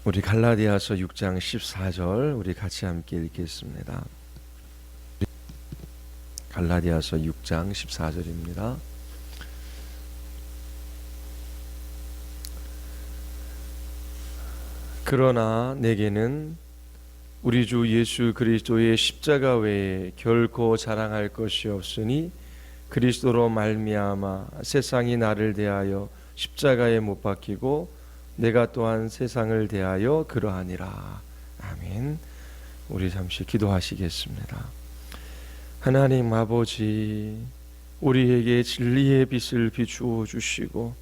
우리 갈라디아서 6장 14절 우리 같이 함께 읽겠습니다. 갈라디아서 6장 14절입니다. 그러나 내게는 우리 주 예수 그리스도의 십자가 외에 결코 자랑할 것이 없으니 그리스도로 말미암아 세상이 나를 대하여 십자가에 못 박히고 내가 또한 세상을 대하여 그러하니라. 아멘. 우리 잠시 기도하시겠습니다. 하나님 아버지, 우리에게 진리의 빛을 비추어 주시고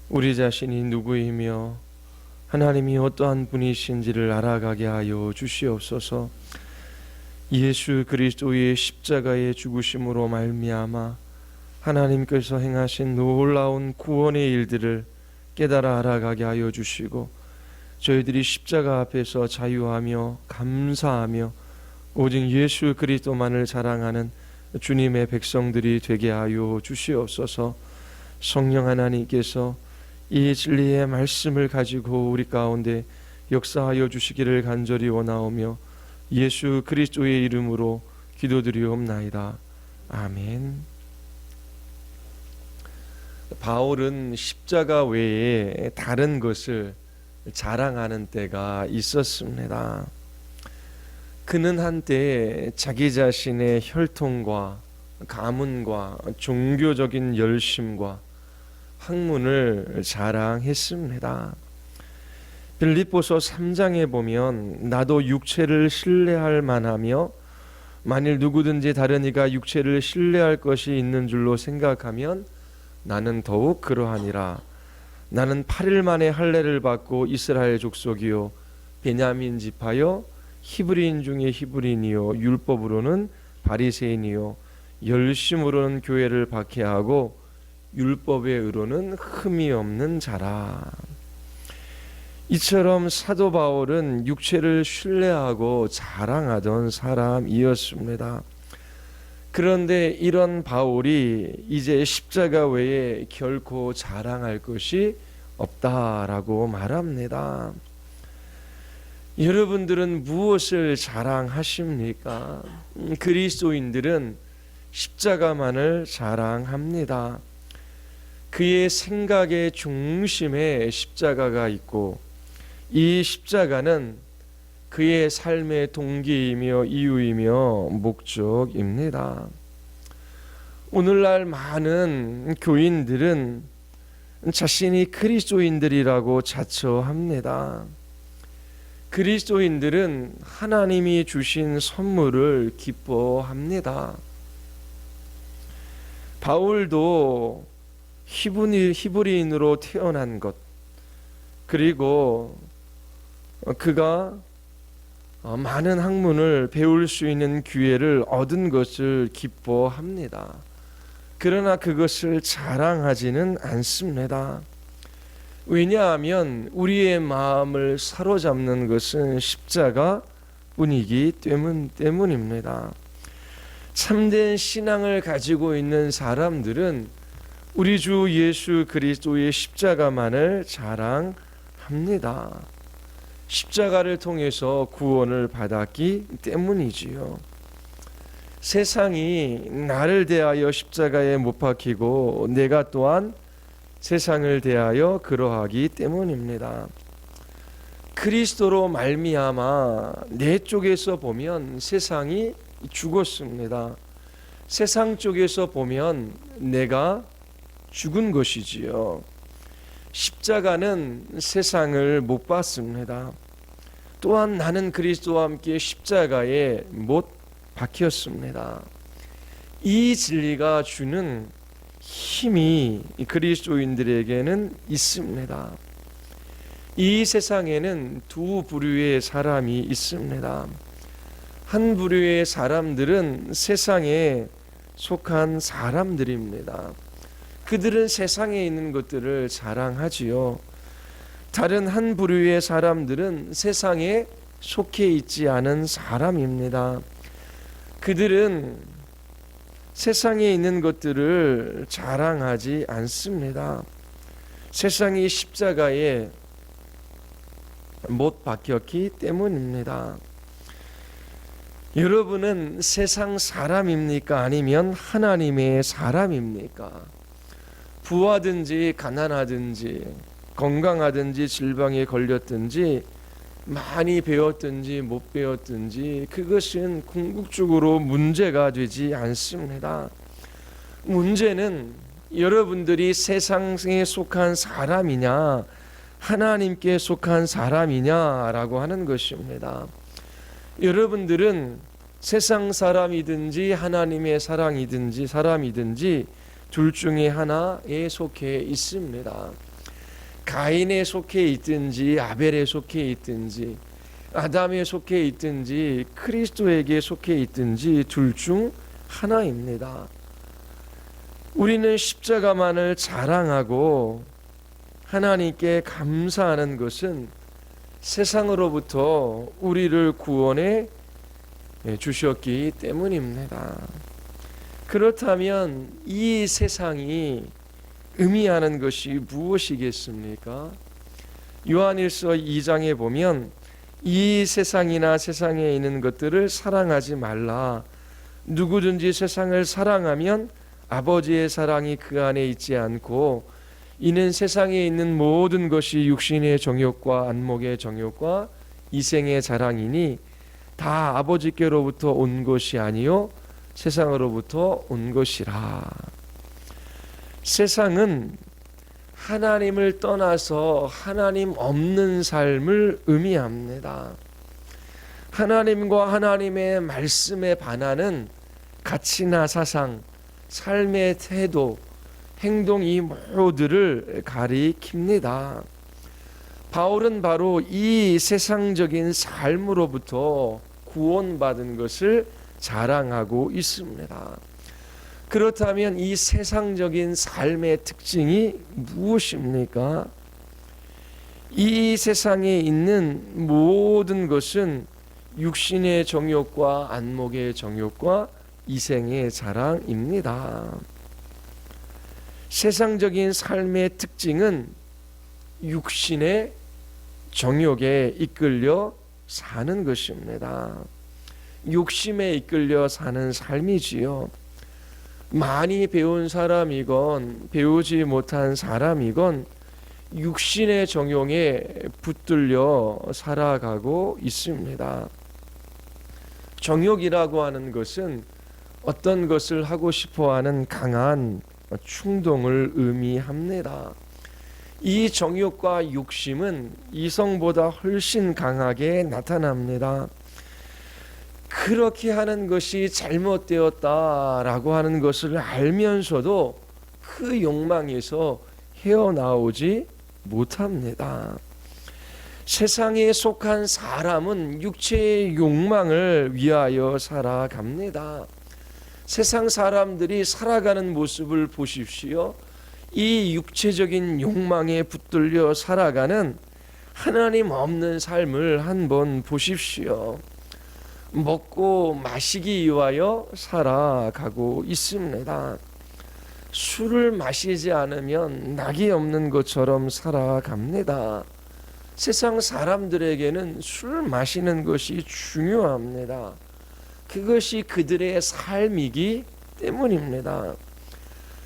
우리 자신이 누구이며 하나님이 어떠한 분이신지를 알아가게 하여 주시옵소서. 예수 그리스도의 십자가의 죽으심으로 말미암아 하나님께서 행하신 놀라운 구원의 일들을 깨달아 알아가게 하여 주시고 저희들이 십자가 앞에서 자유하며 감사하며 오직 예수 그리스도만을 자랑하는 주님의 백성들이 되게 하여 주시옵소서. 성령 하나님께서 이 진리의 말씀을 가지고 우리 가운데 역사하여 주시기를 간절히 원하오며 예수 그리스도의 이름으로 기도드리옵나이다. 아멘. 바울은 십자가 외에 다른 것을 자랑하는 때가 있었습니다. 그는 한때 자기 자신의 혈통과 가문과 종교적인 열심과 학문을 자랑했습니다. 빌립보서 3장에 보면 나도 육체를 신뢰할 만하며 만일 누구든지 다른 이가 육체를 신뢰할 것이 있는 줄로 생각하면 나는 더욱 그러하니라. 나는 8일 만에 할례를 받고 이스라엘 족속이요 베냐민 지파요 히브리인 중에 히브리인이요 율법으로는 바리새인이요 열심으로는 교회를 박해하고 율법의 의로는 흠이 없는 자라. 이처럼 사도 바울은 육체를 신뢰하고 자랑하던 사람이었습니다. 그런데 이런 바울이 이제 십자가 외에 결코 자랑할 것이 없다라고 말합니다. 여러분들은 무엇을 자랑하십니까? 그리스도인들은 십자가만을 자랑합니다. 그의 생각의 중심에 십자가가 있고 이 십자가는 그의 삶의 동기이며 이유이며 목적입니다. 오늘날 많은 교인들은 자신이 그리스도인들이라고 자처합니다. 그리스도인들은 하나님이 주신 선물을 기뻐합니다. 바울도 히브리인으로 태어난 것, 그리고 그가 많은 학문을 배울 수 있는 기회를 얻은 것을 기뻐합니다. 그러나 그것을 자랑하지는 않습니다. 왜냐하면 우리의 마음을 사로잡는 것은 십자가뿐이기 때문입니다. 참된 신앙을 가지고 있는 사람들은 우리 주 예수 그리스도의 십자가만을 자랑합니다. 십자가를 통해서 구원을 받았기 때문이지요. 세상이 나를 대하여 십자가에 못 박히고 내가 또한 세상을 대하여 그러하기 때문입니다. 그리스도로 말미암아 내 쪽에서 보면 세상이 죽었습니다. 세상 쪽에서 보면 내가 죽은 것이지요. 십자가는 세상을 못 봤습니다. 또한 나는 그리스도와 함께 십자가에 못 박혔습니다. 이 진리가 주는 힘이 그리스도인들에게는 있습니다. 이 세상에는 두 부류의 사람이 있습니다. 한 부류의 사람들은 세상에 속한 사람들입니다. 그들은 세상에 있는 것들을 자랑하지요. 다른 한 부류의 사람들은 세상에 속해 있지 않은 사람입니다. 그들은 세상에 있는 것들을 자랑하지 않습니다. 세상이 십자가에 못 바뀌었기 때문입니다. 여러분은 세상 사람입니까? 아니면 하나님의 사람입니까? 부하든지 가난하든지 건강하든지 질병에 걸렸든지 많이 배웠든지 못 배웠든지 그것은 궁극적으로 문제가 되지 않습니다. 문제는 여러분들이 세상에 속한 사람이냐 하나님께 속한 사람이냐라고 하는 것입니다. 여러분들은 세상 사람이든지 하나님의 사람이든지 둘 중에 하나에 속해 있습니다. 가인에 속해 있든지 아벨에 속해 있든지 아담에 속해 있든지 그리스도에게 속해 있든지 둘 중 하나입니다. 우리는 십자가만을 자랑하고 하나님께 감사하는 것은 세상으로부터 우리를 구원해 주셨기 때문입니다. 그렇다면 이 세상이 의미하는 것이 무엇이겠습니까? 요한일서 2장에 보면 이 세상이나 세상에 있는 것들을 사랑하지 말라. 누구든지 세상을 사랑하면 아버지의 사랑이 그 안에 있지 않고 이는 세상에 있는 모든 것이 육신의 정욕과 안목의 정욕과 이생의 자랑이니 다 아버지께로부터 온 것이 아니요 세상으로부터 온 것이라. 세상은 하나님을 떠나서 하나님 없는 삶을 의미합니다. 하나님과 하나님의 말씀에 반하는 가치나 사상, 삶의 태도, 행동 이 모두를 가리킵니다. 바울은 바로 이 세상적인 삶으로부터 구원받은 것을 자랑하고 있습니다. 그렇다면 이 세상적인 삶의 특징이 무엇입니까? 이 세상에 있는 모든 것은 육신의 정욕과 안목의 정욕과 이생의 자랑입니다. 세상적인 삶의 특징은 육신의 정욕에 이끌려 사는 것입니다. 욕심에 이끌려 사는 삶이지요. 많이 배운 사람이건 배우지 못한 사람이건 육신의 정욕에 붙들려 살아가고 있습니다. 정욕이라고 하는 것은 어떤 것을 하고 싶어하는 강한 충동을 의미합니다. 이 정욕과 욕심은 이성보다 훨씬 강하게 나타납니다. 그렇게 하는 것이 잘못되었다라고 하는 것을 알면서도 그 욕망에서 헤어나오지 못합니다. 세상에 속한 사람은 육체의 욕망을 위하여 살아갑니다. 세상 사람들이 살아가는 모습을 보십시오. 이 육체적인 욕망에 붙들려 살아가는 하나님 없는 삶을 한번 보십시오. 먹고 마시기 위하여 살아가고 있습니다. 술을 마시지 않으면 낙이 없는 것처럼 살아갑니다. 세상 사람들에게는 술 마시는 것이 중요합니다. 그것이 그들의 삶이기 때문입니다.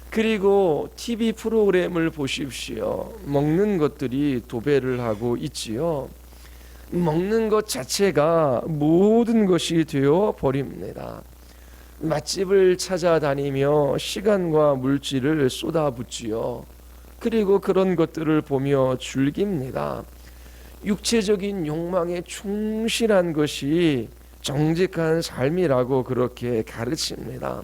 그리고 TV 프로그램을 보십시오. 먹는 것들이 도배를 하고 있지요. 먹는 것 자체가 모든 것이 되어 버립니다. 맛집을 찾아다니며 시간과 물질을 쏟아붓지요. 그리고 그런 것들을 보며 즐깁니다. 육체적인 욕망에 충실한 것이 정직한 삶이라고 그렇게 가르칩니다.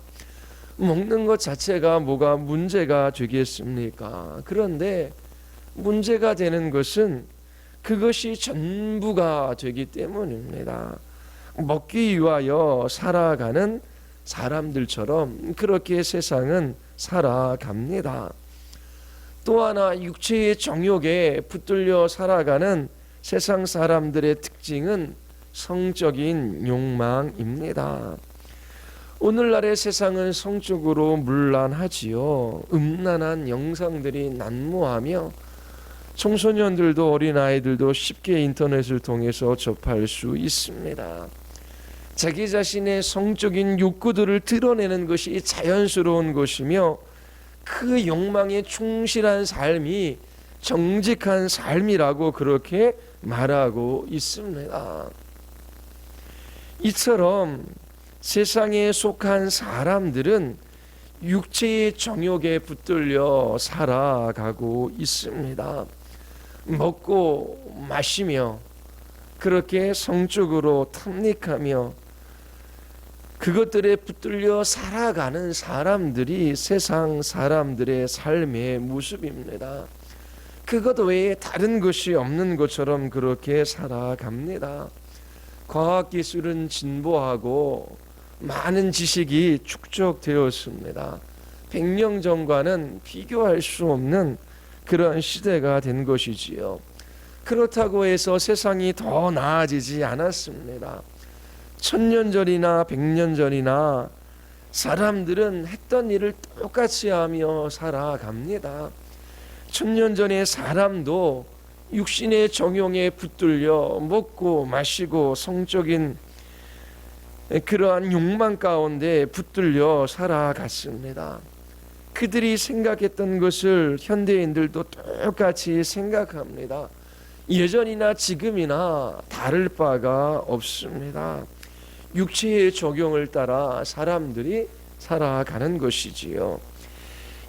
먹는 것 자체가 뭐가 문제가 되겠습니까? 그런데 문제가 되는 것은 그것이 전부가 되기 때문입니다. 먹기 위하여 살아가는 사람들처럼 그렇게 세상은 살아갑니다. 또 하나 육체의 정욕에 붙들려 살아가는 세상 사람들의 특징은 성적인 욕망입니다. 오늘날의 세상은 성적으로 문란하지요. 음란한 영상들이 난무하며 청소년들도 어린아이들도 쉽게 인터넷을 통해서 접할 수 있습니다. 자기 자신의 성적인 욕구들을 드러내는 것이 자연스러운 것이며 그 욕망에 충실한 삶이 정직한 삶이라고 그렇게 말하고 있습니다. 이처럼 세상에 속한 사람들은 육체의 정욕에 붙들려 살아가고 있습니다. 먹고 마시며 그렇게 성적으로 탐닉하며 그것들에 붙들려 살아가는 사람들이 세상 사람들의 삶의 모습입니다. 그것 외에 다른 것이 없는 것처럼 그렇게 살아갑니다. 과학기술은 진보하고 많은 지식이 축적되었습니다. 100년 전과는 비교할 수 없는 그런 시대가 된 것이지요. 그렇다고 해서 세상이 더 나아지지 않았습니다. 1000년 전이나 100년 전이나 사람들은 했던 일을 똑같이 하며 살아갑니다. 1000년 전의 사람도 육신의 정욕에 붙들려 먹고 마시고 성적인 그러한 욕망 가운데 붙들려 살아갔습니다. 그들이 생각했던 것을 현대인들도 똑같이 생각합니다. 예전이나 지금이나 다를 바가 없습니다. 육체의 적용을 따라 사람들이 살아가는 것이지요.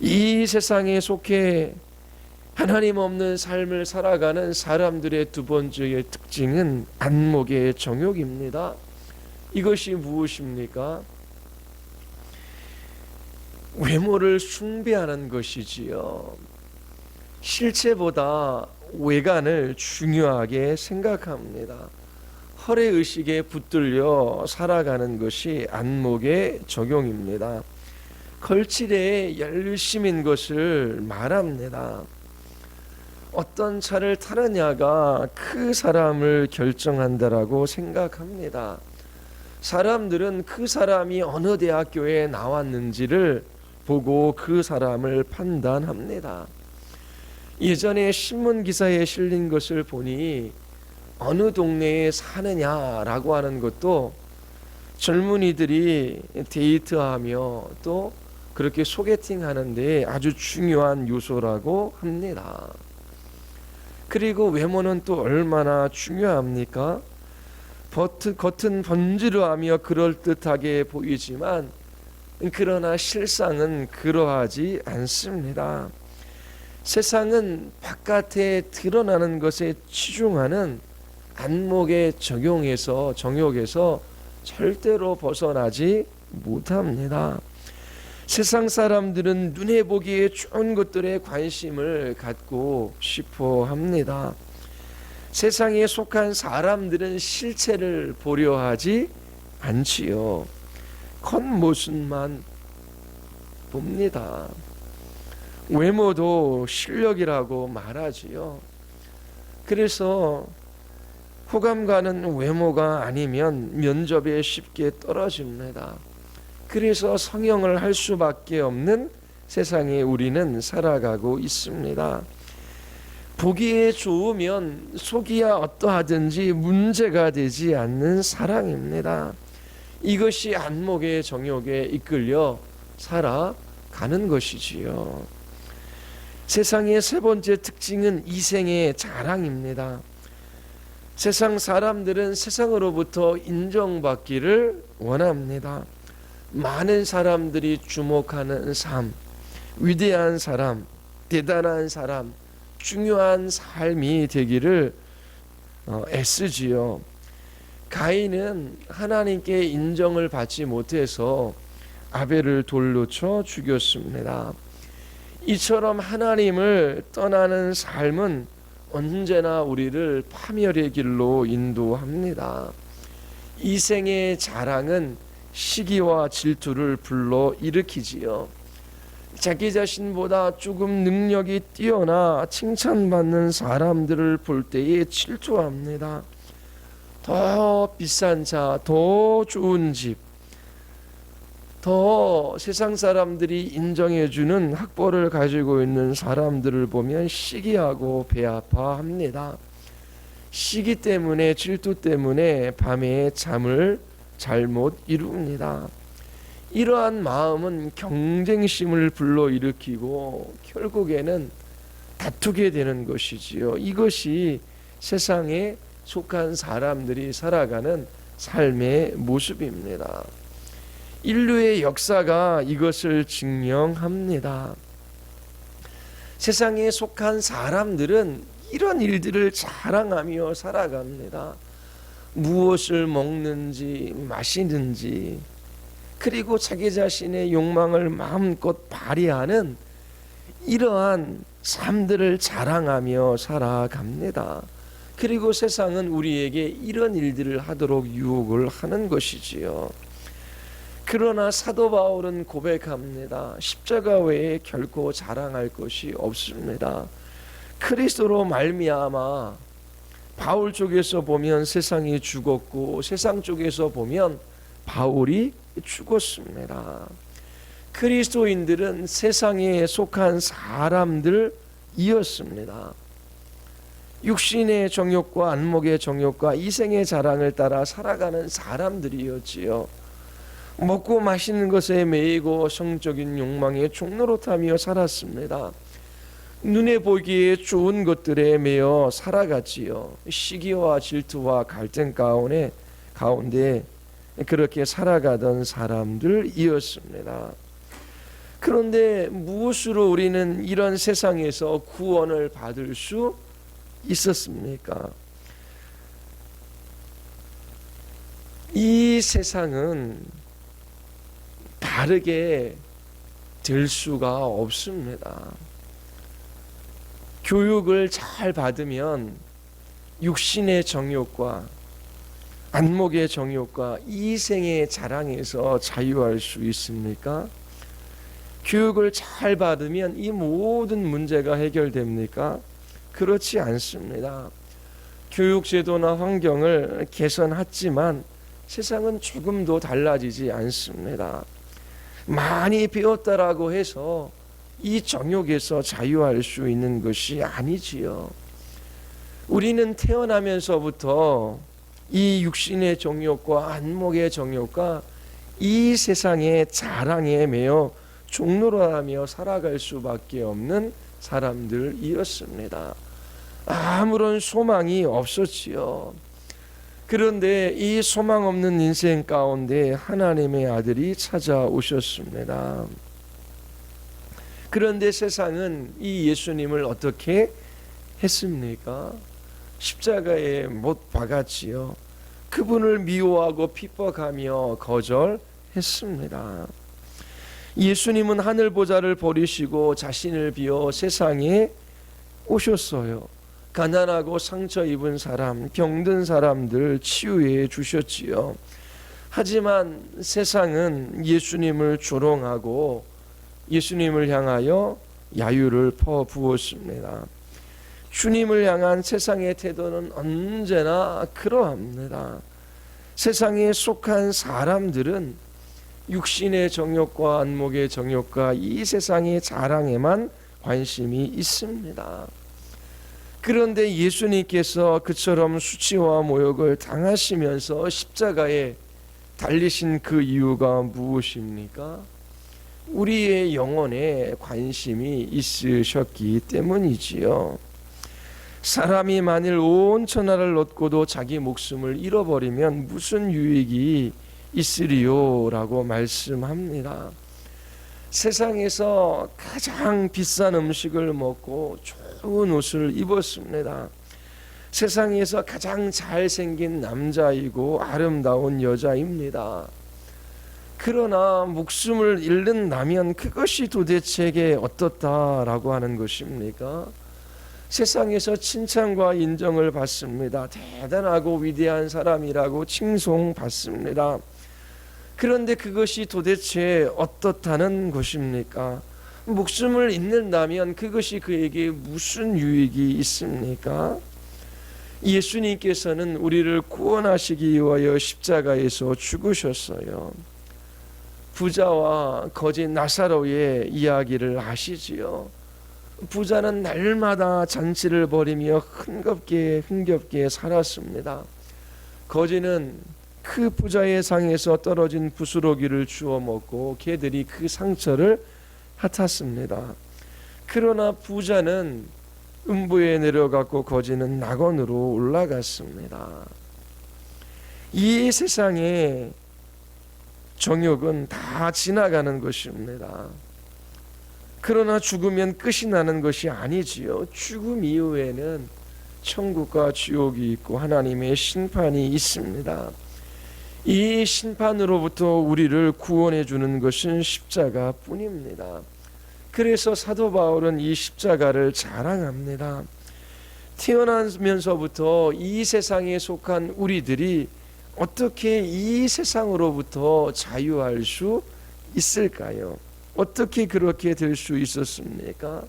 이 세상에 속해 하나님 없는 삶을 살아가는 사람들의 두 번째의 특징은 안목의 정욕입니다. 이것이 무엇입니까? 외모를 숭배하는 것이지요. 실체보다 외관을 중요하게 생각합니다. 허례의식에 붙들려 살아가는 것이 안목의 적용입니다. 걸칠에 열심인 것을 말합니다. 어떤 차를 타느냐가 그 사람을 결정한다라고 생각합니다. 사람들은 그 사람이 어느 대학교에 나왔는지를 보고 그 사람을 판단합니다. 예전에 신문 기사에 실린 것을 보니 어느 동네에 사느냐라고 하는 것도 젊은이들이 데이트하며 또 그렇게 소개팅하는 데 아주 중요한 요소라고 합니다. 그리고 외모는 또 얼마나 중요합니까? 겉은 번지르하며 그럴듯하게 보이지만 그러나 실상은 그러하지 않습니다. 세상은 바깥에 드러나는 것에 치중하는 안목의 정욕에서 절대로 벗어나지 못합니다. 세상 사람들은 눈에 보기에 좋은 것들에 관심을 갖고 싶어 합니다. 세상에 속한 사람들은 실체를 보려 하지 않지요. 겉모습만 봅니다. 외모도 실력이라고 말하지요. 그래서 호감 가는 외모가 아니면 면접에 쉽게 떨어집니다. 그래서 성형을 할 수밖에 없는 세상에 우리는 살아가고 있습니다. 보기에 좋으면 속이야 어떠하든지 문제가 되지 않는 사랑입니다. 이것이 안목의 정욕에 이끌려 살아가는 것이지요. 세상의 세 번째 특징은 이생의 자랑입니다. 세상 사람들은 세상으로부터 인정받기를 원합니다. 많은 사람들이 주목하는 삶, 위대한 사람, 대단한 사람, 중요한 삶이 되기를 애쓰지요. 가인은 하나님께 인정을 받지 못해서 아벨을 돌로 쳐 죽였습니다. 이처럼 하나님을 떠나는 삶은 언제나 우리를 파멸의 길로 인도합니다. 이생의 자랑은 시기와 질투를 불러 일으키지요. 자기 자신보다 조금 능력이 뛰어나 칭찬받는 사람들을 볼 때에 질투합니다. 더 비싼 차, 더 좋은 집, 더 세상 사람들이 인정해주는 학벌을 가지고 있는 사람들을 보면 시기하고 배 아파합니다. 시기 때문에, 질투 때문에 밤에 잠을 잘못 이룹니다. 이러한 마음은 경쟁심을 불러일으키고 결국에는 다투게 되는 것이지요. 이것이 세상에 속한 사람들이 살아가는 삶의 모습입니다. 인류의 역사가 이것을 증명합니다. 세상에 속한 사람들은 이런 일들을 자랑하며 살아갑니다. 무엇을 먹는지 마시는지, 그리고 자기 자신의 욕망을 마음껏 발휘하는 이러한 삶들을 자랑하며 살아갑니다. 그리고 세상은 우리에게 이런 일들을 하도록 유혹을 하는 것이지요. 그러나 사도 바울은 고백합니다. 십자가 외에 결코 자랑할 것이 없습니다. 그리스도로 말미암아 바울 쪽에서 보면 세상이 죽었고, 세상 쪽에서 보면 바울이 죽었습니다. 그리스도인들은 세상에 속한 사람들이었습니다. 육신의 정욕과 안목의 정욕과 이생의 자랑을 따라 살아가는 사람들이었지요. 먹고 마시는 것에 매이고 성적인 욕망에 종노릇하며 살았습니다. 눈에 보기에 좋은 것들에 매여 살아갔지요. 시기와 질투와 갈등 가운데 그렇게 살아가던 사람들이었습니다. 그런데 무엇으로 우리는 이런 세상에서 구원을 받을 수 있었습니까? 이 세상은 다르게 될 수가 없습니다. 교육을 잘 받으면 육신의 정욕과 안목의 정욕과 이생의 자랑에서 자유할 수 있습니까? 교육을 잘 받으면 이 모든 문제가 해결됩니까? 그렇지 않습니다. 교육제도나 환경을 개선했지만 세상은 조금도 달라지지 않습니다. 많이 배웠다라고 해서 이 정욕에서 자유할 수 있는 것이 아니지요. 우리는 태어나면서부터 이 육신의 정욕과 안목의 정욕과 이 세상의 자랑에 매여 종노릇하며 살아갈 수밖에 없는 사람들이었습니다. 아무런 소망이 없었지요. 그런데 이 소망 없는 인생 가운데 하나님의 아들이 찾아오셨습니다. 그런데 세상은 이 예수님을 어떻게 했습니까? 십자가에 못 박았지요. 그분을 미워하고 핍박하며 거절했습니다. 예수님은 하늘 보좌를 버리시고 자신을 비워 세상에 오셨어요. 가난하고 상처 입은 사람, 병든 사람들 치유해 주셨지요. 하지만 세상은 예수님을 조롱하고 예수님을 향하여 야유를 퍼부었습니다. 주님을 향한 세상의 태도는 언제나 그러합니다. 세상에 속한 사람들은 육신의 정욕과 안목의 정욕과 이 세상의 자랑에만 관심이 있습니다. 그런데 예수님께서 그처럼 수치와 모욕을 당하시면서 십자가에 달리신 그 이유가 무엇입니까? 우리의 영혼에 관심이 있으셨기 때문이지요. 사람이 만일 온 천하를 얻고도 자기 목숨을 잃어버리면 무슨 유익이 있으리요? 라고 말씀합니다. 세상에서 가장 비싼 음식을 먹고 좋은 옷을 입었습니다. 세상에서 가장 잘생긴 남자이고 아름다운 여자입니다. 그러나 목숨을 잃는다면 그것이 도대체 어떻다라고 하는 것입니까? 세상에서 칭찬과 인정을 받습니다. 대단하고 위대한 사람이라고 칭송받습니다. 그런데 그것이 도대체 어떻다는 것입니까? 목숨을 잃는다면 그것이 그에게 무슨 유익이 있습니까? 예수님께서는 우리를 구원하시기 위하여 십자가에서 죽으셨어요. 부자와 거지 나사로의 이야기를 아시지요? 부자는 날마다 잔치를 벌이며 흥겹게 살았습니다. 거지는 그 부자의 상에서 떨어진 부스러기를 주워 먹고 개들이 그 상처를 핥았습니다. 그러나 부자는 음부에 내려갔고 거지는 낙원으로 올라갔습니다. 이 세상의 정욕은 다 지나가는 것입니다. 그러나 죽으면 끝이 나는 것이 아니지요. 죽음 이후에는 천국과 지옥이 있고 하나님의 심판이 있습니다. 이 심판으로부터 우리를 구원해 주는 것은 십자가뿐입니다. 그래서 사도 바울은 이 십자가를 자랑합니다. 태어나면서부터 이 세상에 속한 우리들이 어떻게 이 세상으로부터 자유할 수 있을까요? 어떻게 그렇게 될 수 있었습니까?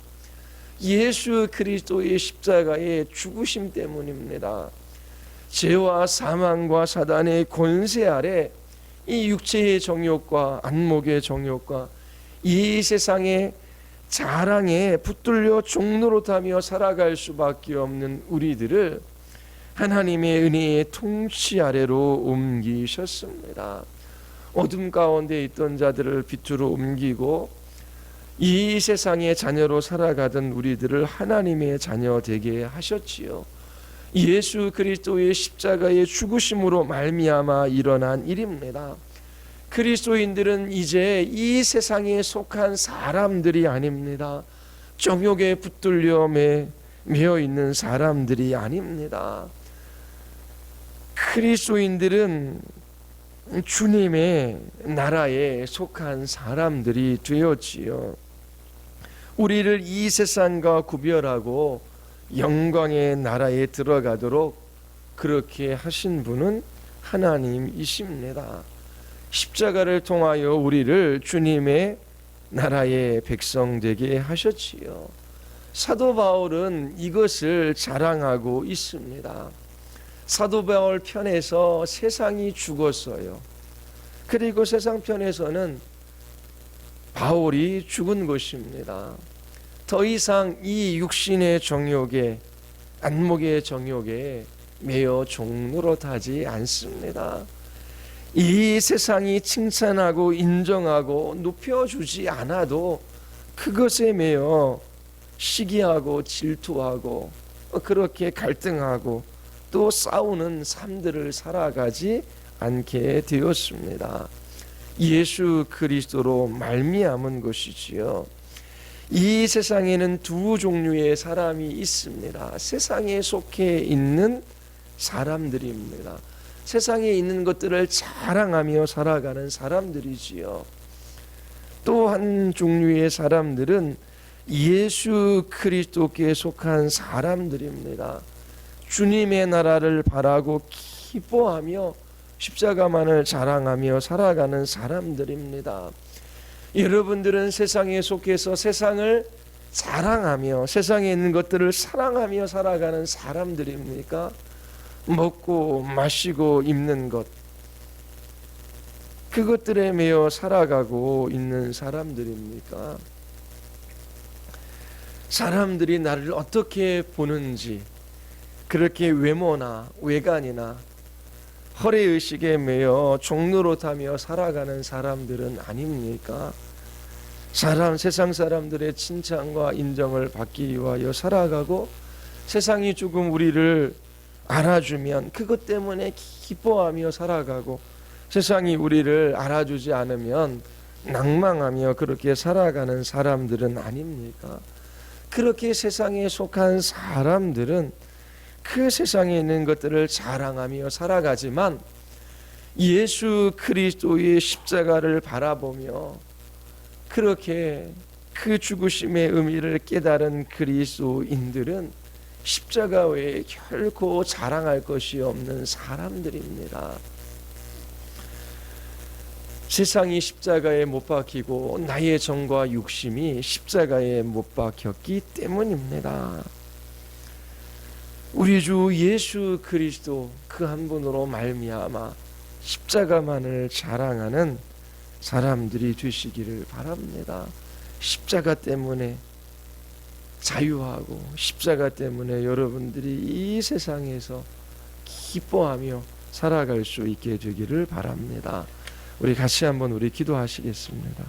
예수 그리스도의 십자가의 죽으심 때문입니다. 죄와 사망과 사단의 권세 아래 이 육체의 정욕과 안목의 정욕과 이 세상의 자랑에 붙들려 종노릇하며 살아갈 수밖에 없는 우리들을 하나님의 은혜의 통치 아래로 옮기셨습니다. 어둠 가운데 있던 자들을 빛으로 옮기고 이 세상의 자녀로 살아가던 우리들을 하나님의 자녀 되게 하셨지요. 예수 그리스도의 십자가의 죽으심으로 말미암아 일어난 일입니다. 그리스도인들은 이제 이 세상에 속한 사람들이 아닙니다. 정욕에 붙들려 매여 있는 사람들이 아닙니다. 그리스도인들은 주님의 나라에 속한 사람들이 되었지요. 우리를 이 세상과 구별하고 영광의 나라에 들어가도록 그렇게 하신 분은 하나님이십니다. 십자가를 통하여 우리를 주님의 나라의 백성 되게 하셨지요. 사도 바울은 이것을 자랑하고 있습니다. 사도 바울 편에서 세상이 죽었어요. 그리고 세상 편에서는 바울이 죽은 것입니다. 더 이상 이 육신의 정욕에 안목의 정욕에 매여 종노릇하지 않습니다. 이 세상이 칭찬하고 인정하고 높여주지 않아도 그것에 매여 시기하고 질투하고 그렇게 갈등하고 또 싸우는 삶들을 살아가지 않게 되었습니다. 예수 그리스도로 말미암은 것이지요. 이 세상에는 두 종류의 사람이 있습니다. 세상에 속해 있는 사람들입니다. 세상에 있는 것들을 자랑하며 살아가는 사람들이지요. 또 한 종류의 사람들은 예수 그리스도께 속한 사람들입니다. 주님의 나라를 바라고 기뻐하며 십자가만을 자랑하며 살아가는 사람들입니다. 여러분들은 세상에 속해서 세상을 자랑하며 세상에 있는 것들을 사랑하며 살아가는 사람들입니까? 먹고 마시고 입는 것, 그것들에 매여 살아가고 있는 사람들입니까? 사람들이 나를 어떻게 보는지 그렇게 외모나 외관이나 허례의식에 매여 종노릇하며 살아가는 사람들은 아닙니까? 세상 사람들의 칭찬과 인정을 받기 위하여 살아가고 세상이 조금 우리를 알아주면 그것 때문에 기뻐하며 살아가고 세상이 우리를 알아주지 않으면 낭망하며 그렇게 살아가는 사람들은 아닙니까? 그렇게 세상에 속한 사람들은 그 세상에 있는 것들을 자랑하며 살아가지만 예수 그리스도의 십자가를 바라보며 그렇게 그 죽으심의 의미를 깨달은 그리스도인들은 십자가 외에 결코 자랑할 것이 없는 사람들입니다. 세상이 십자가에 못 박히고 나의 정과 육심이 십자가에 못 박혔기 때문입니다. 우리 주 예수 그리스도 그 한 분으로 말미암아 십자가만을 자랑하는 사람들이 되시기를 바랍니다. 십자가 때문에 자유하고 십자가 때문에 여러분들이 이 세상에서 기뻐하며 살아갈 수 있게 되기를 바랍니다. 우리 같이 한번 기도하시겠습니다.